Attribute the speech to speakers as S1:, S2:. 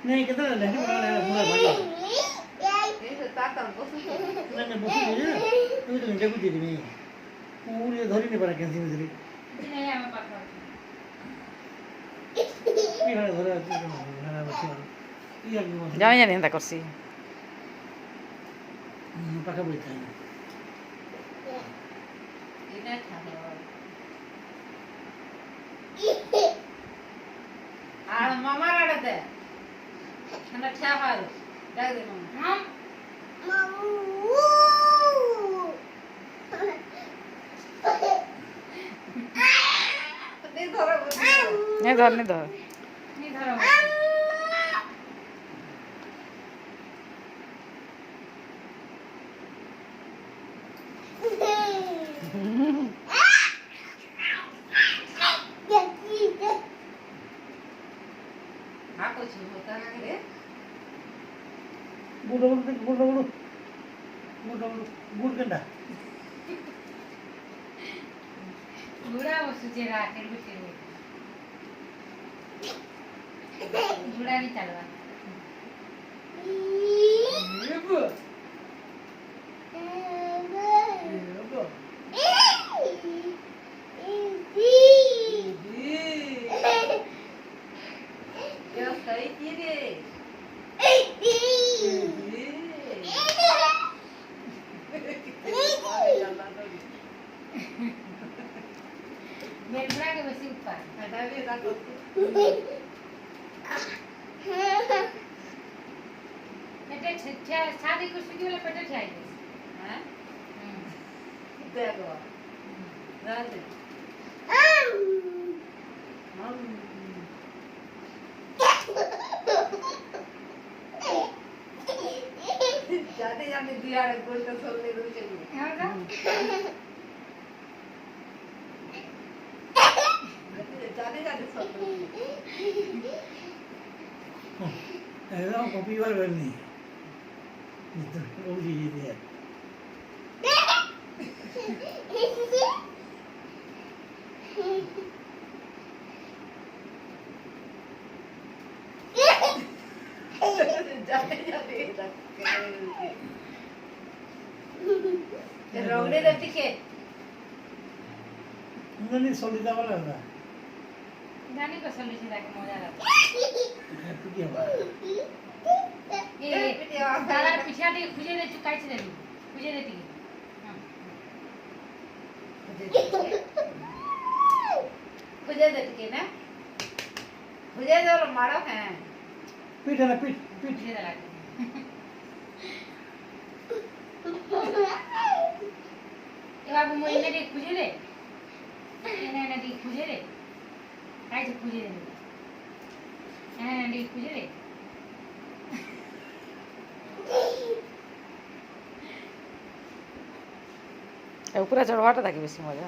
S1: नहीं कितना लहंगे बना रहा है पूरा भाई
S2: ये तो ताता बसु
S1: मैंने बसु दे ना तू तो घंटे को दे दी मैं पूरी धरी नहीं पड़ा कैंसी में धरी
S2: नहीं हम पापा
S1: ये है धरा है बच्चे ये आगे
S3: जाने जाने हंता करसी
S1: पाका बोलता है
S2: इधर था आ मामा रडते खाना ठा हारो डाल दे मामा हम नहीं धरो
S3: नहीं धर नहीं धर
S2: नहीं धरो हाँ कुछ होता है रे
S1: गुड़ गंडा
S2: बुरा वो सुचेरा कर बिटे बुरा नहीं चलवा क्या सही की रे मेरे बुरा के बसी ऊपर हटा भी रखो बेटे छठा शादी को सुधी वाला पेटे छाई हैं देखो राज हम जाते जाते दिया गोल का सोने दो चलिए हां ना जाते जाते सोने
S1: ऐसा कॉपी वाला नहीं इधर वो जी है
S2: जाते जाते रोगने देती के
S1: नहीं सोलिदा वाला था
S2: नानी को सोल्यूशन लाके मजा आता
S1: क्या बात
S2: ए दादा पिछा दे खुजे दे चुकाई छे दे खुजे देती खुजे देती के ना खुजे दे मारो है
S1: पीठ है ना पीठ पीठ
S2: खुजे दे लाके ए बाबू मोइने दे खुजे दे एने एने दे खुजे दे काय छे खुजे दे एने एने दे खुजे दे
S3: উপরে চড়বাটা থাকে বেশি মজা